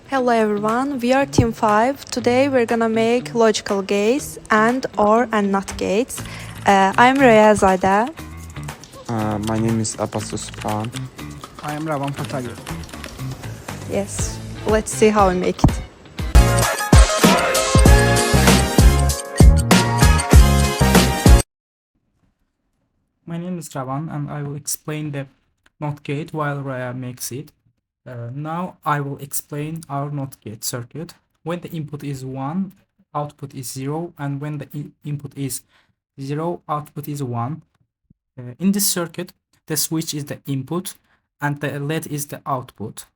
Hello everyone, we are Team 5. Today we're gonna make logical gates and, or, and not gates. I'm Raya Zada. My name is Abbas Uspan. I am Ravan Patalya. Yes, let's see how we make it. My name is Ravan and I will explain the NOT gate while Raya makes it. Now I will explain our NOT gate circuit. When the input is 1, output is 0, and when the input is 0, output is 1. In this circuit, the switch is the input and the LED is the output.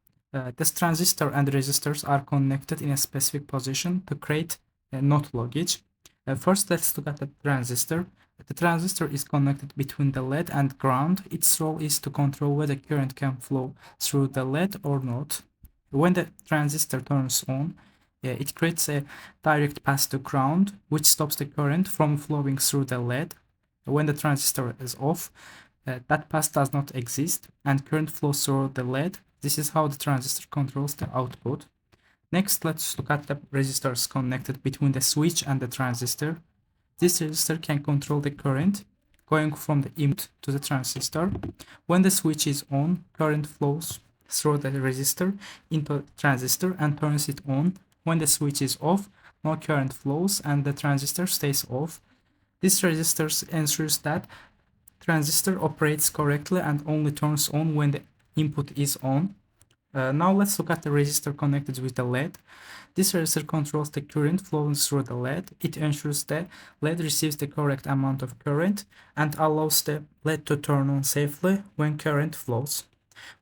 This transistor and resistors are connected in a specific position to create a NOT logic. First, let's look at the transistor. The transistor is connected between the LED and ground. Its role is to control whether current can flow through the LED or not. When the transistor turns on, it creates a direct path to ground, which stops the current from flowing through the LED. When the transistor is off, that path does not exist and current flows through the LED. This is how the transistor controls the output. Next, let's look at the resistors connected between the switch and the transistor. This resistor can control the current going from the input to the transistor. When the switch is on, current flows through the resistor into the transistor and turns it on. When the switch is off, no current flows and the transistor stays off. This resistor ensures that transistor operates correctly and only turns on when the input is on. Now let's look at the resistor connected with the LED. This resistor controls the current flowing through the LED. It ensures the LED receives the correct amount of current and allows the LED to turn on safely when current flows.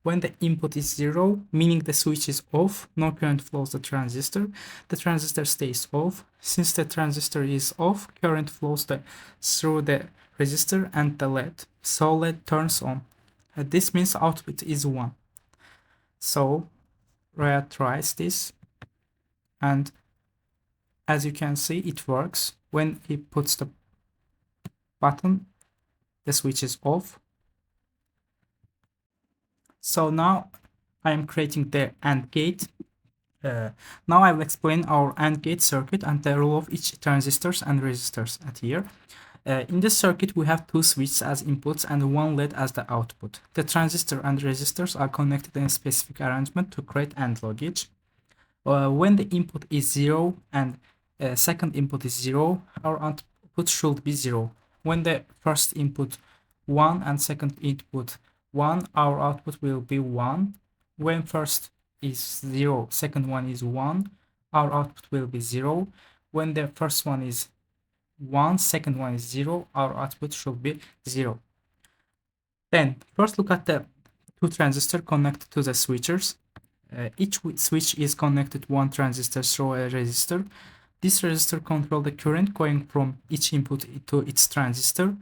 When the input is 0, meaning the switch is off, no current flows the transistor stays off. Since the transistor is off, current flows through the resistor and the LED, so LED turns on. This means output is 1. So Raya tries this, and as you can see, it works. When he puts the button, the switch is off. So now I am creating the AND gate. Now I will explain our AND gate circuit and the role of each transistors and resistors at here. In this circuit, we have two switches as inputs and one LED as the output. The transistor and resistors are connected in a specific arrangement to create AND logic. When the input is 0 and second input is 0, our output should be 0. When the first input 1 and second input 1, our output will be 1. When first is 0, second one is 1, our output will be 0. When the first one is 1, second one is 0, our output should be 0. Then first look at the two transistors connected to the switchers. Each switch is connected to one transistor through a resistor. This resistor controls the current going from each input to its transistor.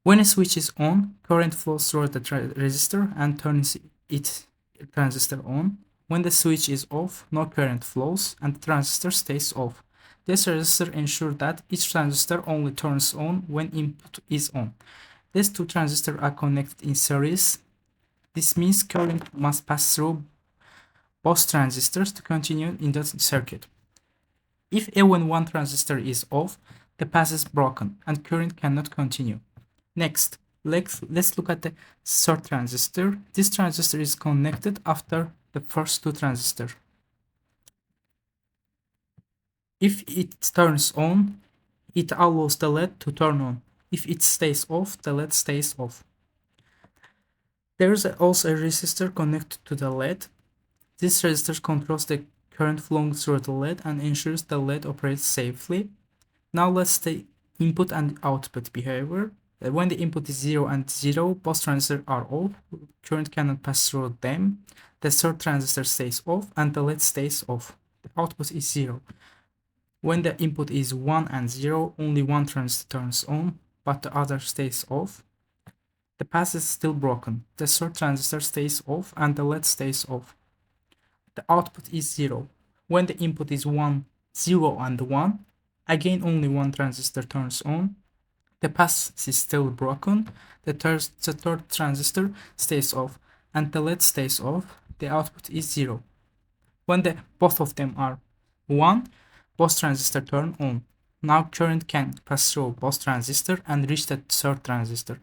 When a switch is on, current flows through the resistor and turns its transistor on. When the switch is off, no current flows and the transistor stays off. This resistor ensures that each transistor only turns on when input is on. These two transistors are connected in series. This means current must pass through both transistors to continue in the circuit. If even one transistor is off, the path is broken and current cannot continue. Next, let's look at the third transistor. This transistor is connected after the first two transistors. If it turns on, it allows the LED to turn on. If it stays off, the LED stays off. There is also a resistor connected to the LED. This resistor controls the current flowing through the LED and ensures the LED operates safely. Now let's see input and output behavior. When the input is 0 and 0, both transistors are off. Current cannot pass through them. The third transistor stays off and the LED stays off. The output is 0. When the input is 1 and 0, only one transistor turns on, but the other stays off. The path is still broken. The third transistor stays off and the LED stays off. The output is 0. When the input is 1, 0 and 1, again only one transistor turns on. The path is still broken. The third transistor stays off and the LED stays off. The output is 0. When both of them are 1, both transistor turn on. Now current can pass through both transistor and reach the third transistor.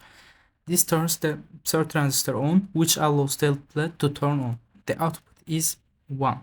This turns the third transistor on, which allows the LED to turn on. The output is 1.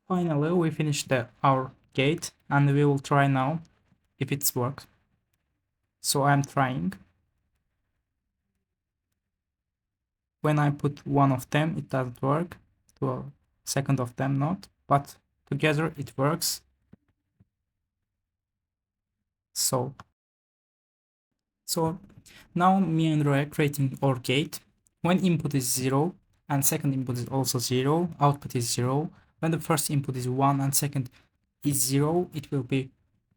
Finally, we finished our gate, and we will try now if it works. So I'm trying. When I put one of them, it doesn't work. To a second of them, not. But together it works. So now me and Roy are creating our gate. When input is 0 and second input is also 0, output is 0. When the first input is 1 and second is 0, it will be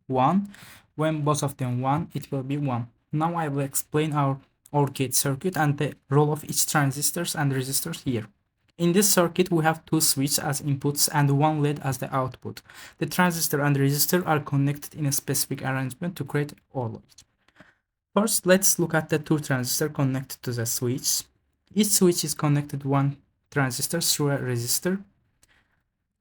1. When both of them 1, it will be 1. Now I will explain our OR gate circuit and the role of each transistors and resistors here. In this circuit, we have two switches as inputs and one LED as the output. The transistor and resistor are connected in a specific arrangement to create OR logic. First, let's look at the two transistors connected to the switch. Each switch is connected one transistor through a resistor.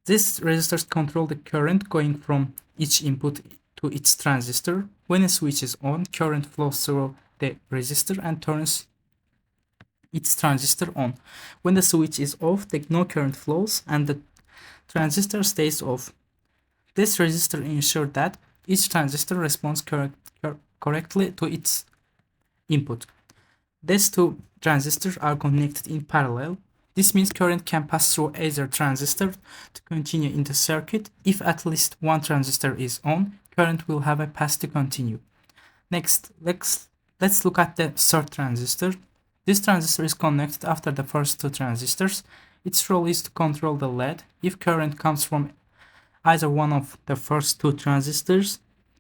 These resistors control the current going from each input to its transistor. When a switch is on, current flows through the resistor and turns its transistor on. When the switch is off, no current flows and the transistor stays off. This resistor ensures that each transistor responds correctly to its input. These two transistors are connected in parallel. This means current can pass through either transistor to continue in the circuit. If at least one transistor is on, current will have a path to continue. Next, let's look at the third transistor. This transistor is connected after the first two transistors. Its role is to control the LED. If current comes from either one of the first two transistors,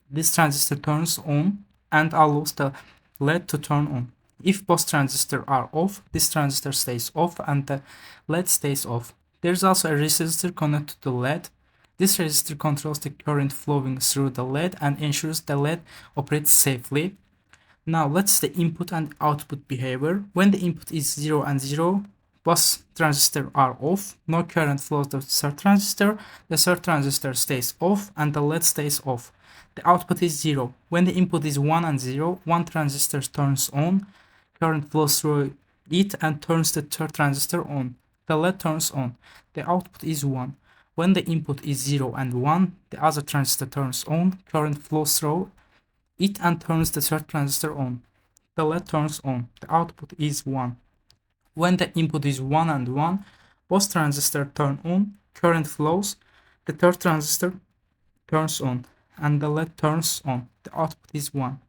this transistor turns on and allows the LED to turn on. If both transistors are off, this transistor stays off and the LED stays off. There is also a resistor connected to the LED. This resistor controls the current flowing through the LED and ensures the LED operates safely. Now let's see the input and output behavior. When the input is 0 and 0, both transistors are off, no current flows to the third transistor, the third transistor stays off and the LED stays off. The output is 0. When the input is 1 and 0, one transistor turns on, current flows through it and turns the third transistor on. The LED turns on. The output is 1. When the input is 0 and 1, the other transistor turns on, current flows through it and turns the third transistor on. The LED turns on. The output is 1. When the input is 1 and 1, both transistors turn on, current flows, the third transistor turns on, and the LED turns on. The output is 1.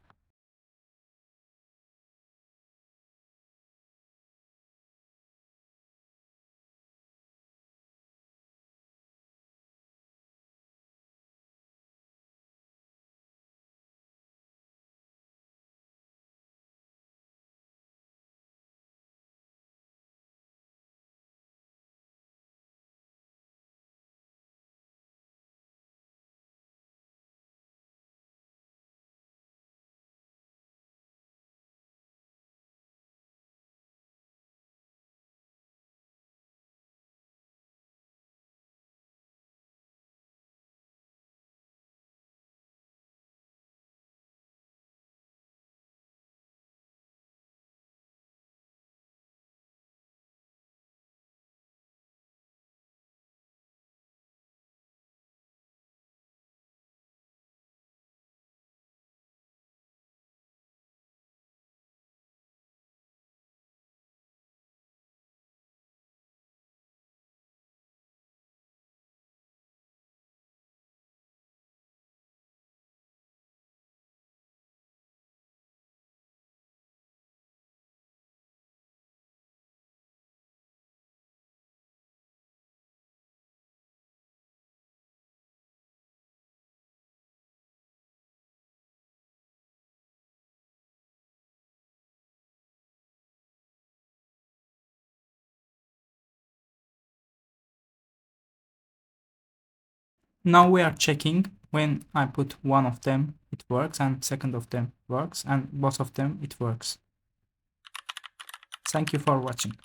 Now we are checking when I put one of them it works and second of them works and both of them it works. Thank you for watching.